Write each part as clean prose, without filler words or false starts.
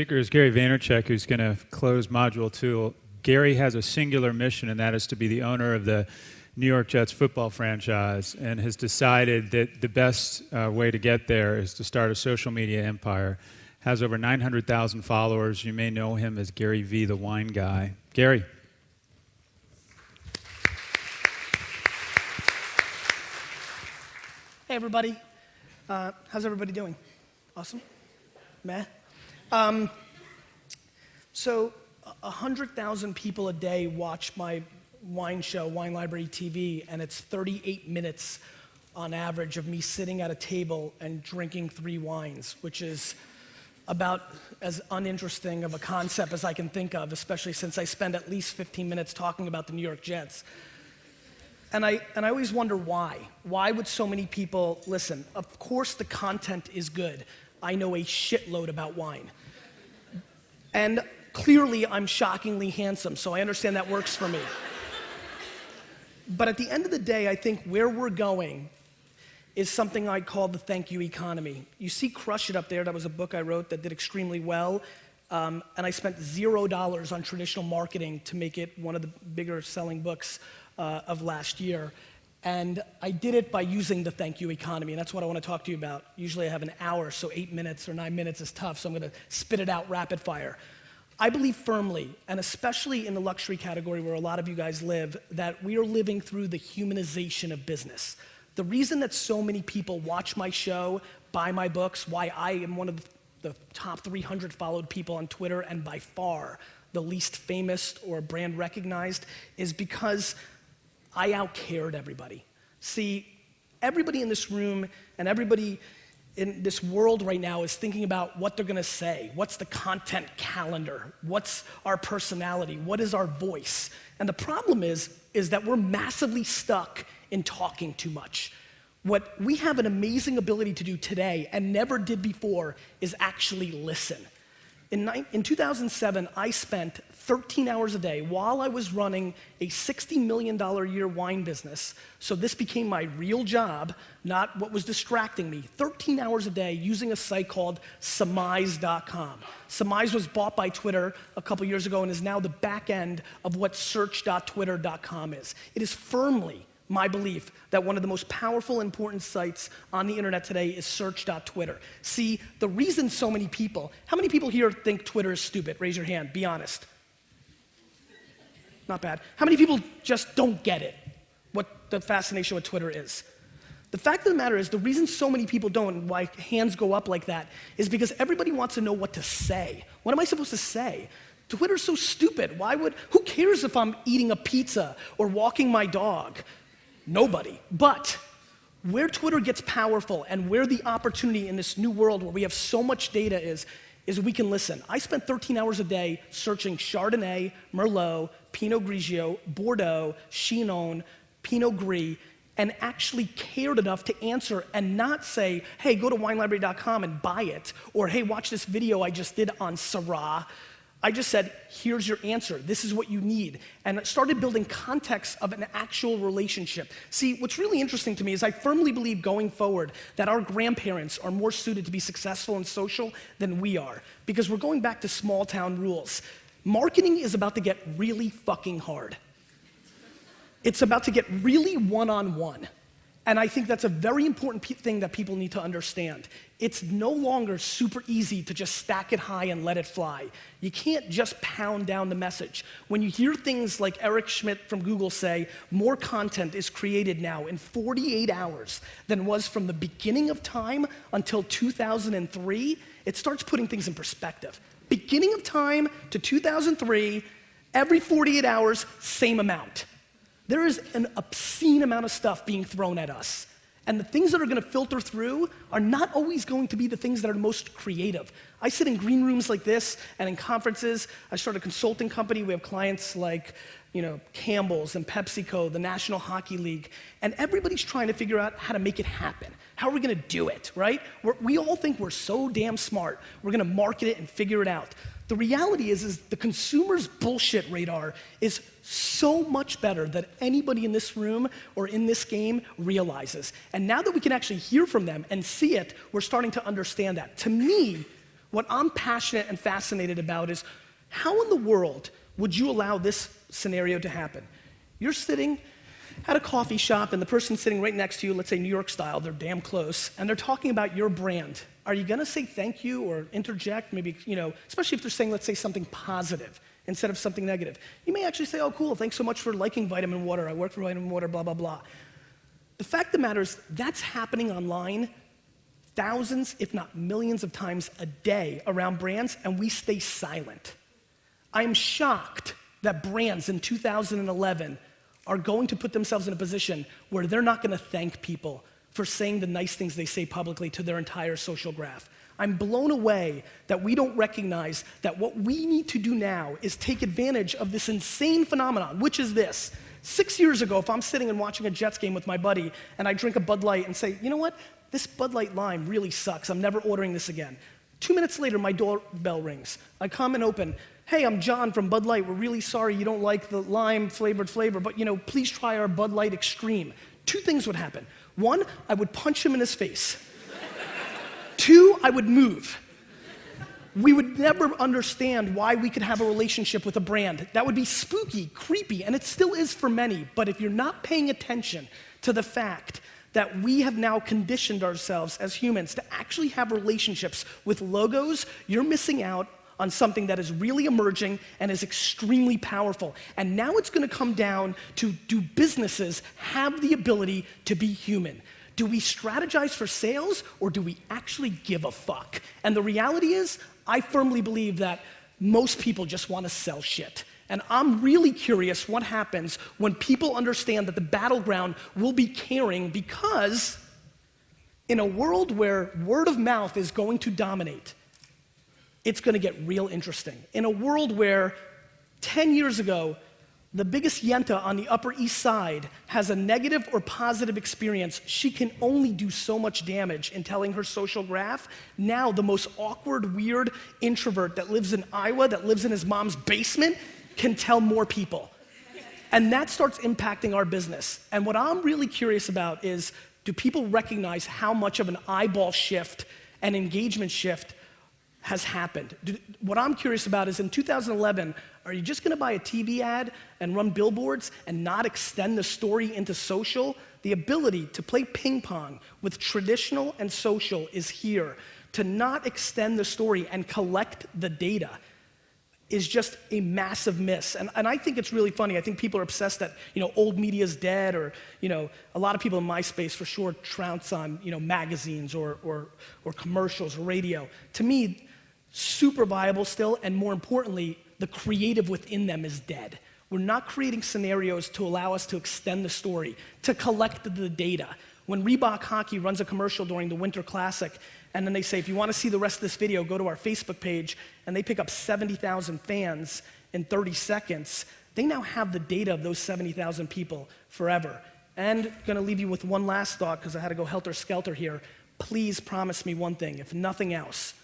speaker is Gary Vaynerchuk, who's going to close Module 2. Gary has a singular mission, and that is to be the owner of the New York Jets football franchise, and has decided that the best way to get there is to start a social media empire. Has over 900,000 followers. You may know him as Gary V, the wine guy. Gary. Hey, everybody. How's everybody doing? Awesome? Meh? So 100,000 people a day watch my wine show, Wine Library TV, and it's 38 minutes on average of me sitting at a table and drinking 3 wines, which is about as uninteresting of a concept as I can think of, especially since I spend at least 15 minutes talking about the New York Jets. And I always wonder why. Why would so many people listen? Of course the content is good. I know a shitload about wine. And clearly I'm shockingly handsome, so I understand that works for me. But at the end of the day, I think where we're going is something I call the thank you economy. You see Crush It up there. That was a book I wrote that did extremely well. And I spent $0 on traditional marketing to make it one of the bigger selling books of last year. And I did it by using the thank you economy, and that's what I want to talk to you about. Usually I have an hour, so 8 minutes or 9 minutes is tough, so I'm going to spit it out rapid fire. I believe firmly, and especially in the luxury category where a lot of you guys live, that we are living through the humanization of business. The reason that so many people watch my show, buy my books, why I am one of the top 300 followed people on Twitter and by far the least famous or brand recognized, is because I outcared everybody. See, everybody in this room and everybody in this world right now is thinking about what they're gonna say. What's the content calendar? What's our personality? What is our voice? And the problem is that we're massively stuck in talking too much. What we have an amazing ability to do today and never did before is actually listen. In 2007, I spent 13 hours a day while I was running a $60 million a year wine business. So this became my real job, not what was distracting me. 13 hours a day using a site called Surmise.com. Surmise was bought by Twitter a couple years ago and is now the back end of what search.twitter.com is. It is firmly my belief that one of the most powerful, important sites on the internet today is search.twitter. See, the reason so many people, how many people here think Twitter is stupid? Raise your hand, be honest. Not bad. How many people just don't get it, what the fascination with Twitter is? The fact of the matter is, the reason so many people don't, and why hands go up like that, is because everybody wants to know what to say. What am I supposed to say? Twitter's so stupid. Who cares if I'm eating a pizza or walking my dog? Nobody. But where Twitter gets powerful and where the opportunity in this new world where we have so much data is we can listen. I spent 13 hours a day searching Chardonnay, Merlot, Pinot Grigio, Bordeaux, Chinon, Pinot Gris, and actually cared enough to answer and not say, hey, go to winelibrary.com and buy it, or hey, watch this video I just did on Syrah. I just said, here's your answer. This is what you need. And it started building context of an actual relationship. See, what's really interesting to me is I firmly believe going forward that our grandparents are more suited to be successful and social than we are, because we're going back to small town rules. Marketing is about to get really fucking hard. It's about to get really one-on-one. And I think that's a very important thing that people need to understand. It's no longer super easy to just stack it high and let it fly. You can't just pound down the message. When you hear things like Eric Schmidt from Google say, more content is created now in 48 hours than was from the beginning of time until 2003, it starts putting things in perspective. Beginning of time to 2003, every 48 hours, same amount. There is an obscene amount of stuff being thrown at us. And the things that are gonna filter through are not always going to be the things that are most creative. I sit in green rooms like this and in conferences. I started a consulting company. We have clients like, Campbell's and PepsiCo, the National Hockey League, and everybody's trying to figure out how to make it happen. How are we gonna do it, right? We all think we're so damn smart. We're gonna market it and figure it out. The reality is the consumer's bullshit radar is so much better than anybody in this room or in this game realizes. And now that we can actually hear from them and see it, we're starting to understand that. To me, What I'm passionate and fascinated about is how in the world would you allow this scenario to happen? You're sitting at a coffee shop and the person sitting right next to you, let's say New York style, they're damn close, and they're talking about your brand. Are you gonna say thank you or interject? Maybe, especially if they're saying, let's say, something positive instead of something negative. You may actually say, oh, cool, thanks so much for liking Vitamin Water. I work for Vitamin Water, blah, blah, blah. The fact of the matter is, that's happening online thousands, if not millions of times a day around brands, and we stay silent. I'm shocked that brands in 2011 are going to put themselves in a position where they're not gonna thank people for saying the nice things they say publicly to their entire social graph. I'm blown away that we don't recognize that what we need to do now is take advantage of this insane phenomenon, which is this. 6 years ago, if I'm sitting and watching a Jets game with my buddy and I drink a Bud Light and say, you know what, this Bud Light lime really sucks, I'm never ordering this again. 2 minutes later, my doorbell rings. I come and open, hey, I'm John from Bud Light, we're really sorry you don't like the lime flavored flavor, but please try our Bud Light Extreme. 2 things would happen. 1, I would punch him in his face. 2, I would move. We would never understand why we could have a relationship with a brand. That would be spooky, creepy, and it still is for many. But if you're not paying attention to the fact that we have now conditioned ourselves as humans to actually have relationships with logos, you're missing out on something that is really emerging and is extremely powerful. And now it's gonna come down to, do businesses have the ability to be human? Do we strategize for sales, or do we actually give a fuck? And the reality is, I firmly believe that most people just wanna sell shit. And I'm really curious what happens when people understand that the battleground will be caring, because in a world where word of mouth is going to dominate, it's gonna get real interesting. In a world where 10 years ago, the biggest yenta on the Upper East Side has a negative or positive experience, she can only do so much damage in telling her social graph. Now the most awkward, weird introvert that lives in Iowa, that lives in his mom's basement, can tell more people. And that starts impacting our business. And what I'm really curious about is, do people recognize how much of an eyeball shift and engagement shift has happened? What I'm curious about is, in 2011, are you just gonna buy a TV ad and run billboards and not extend the story into social? The ability to play ping pong with traditional and social is here. To not extend the story and collect the data is just a massive miss. And I think it's really funny. I think people are obsessed that old media's dead, or a lot of people in my space for sure trounce on magazines or commercials or radio. To me, super viable still, and more importantly, the creative within them is dead. We're not creating scenarios to allow us to extend the story, to collect the data. When Reebok Hockey runs a commercial during the Winter Classic, and then they say, if you want to see the rest of this video, go to our Facebook page, and they pick up 70,000 fans in 30 seconds, they now have the data of those 70,000 people forever. And gonna leave you with one last thought, because I had to go helter-skelter here. Please promise me one thing, if nothing else.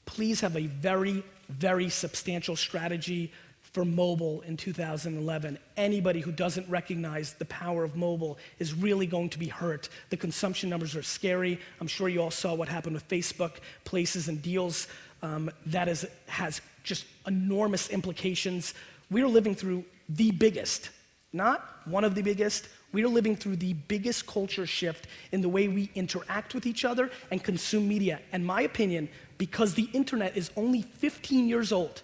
Please have a very, very substantial strategy for mobile in 2011. Anybody who doesn't recognize the power of mobile is really going to be hurt. The consumption numbers are scary. I'm sure you all saw what happened with Facebook, Places and Deals. That has just enormous implications. We're living through the biggest, not one of the biggest, we're living through the biggest culture shift in the way we interact with each other and consume media. In my opinion, because the internet is only 15 years old.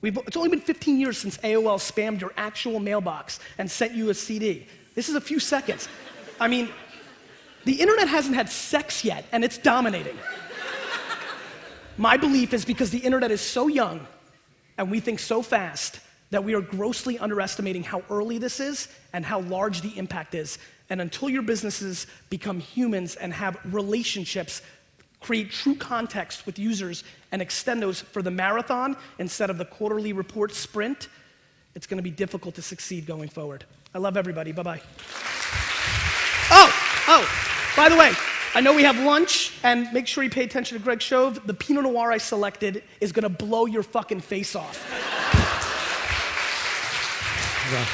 It's only been 15 years since AOL spammed your actual mailbox and sent you a CD. This is a few seconds. I mean, the internet hasn't had sex yet, and it's dominating. My belief is because the internet is so young and we think so fast that we are grossly underestimating how early this is and how large the impact is. And until your businesses become humans and have relationships, create true context with users, and extend those for the marathon instead of the quarterly report sprint, it's gonna be difficult to succeed going forward. I love everybody, bye-bye. Oh, by the way, I know we have lunch, and make sure you pay attention to Greg Shove. The Pinot Noir I selected is gonna blow your fucking face off. Yeah.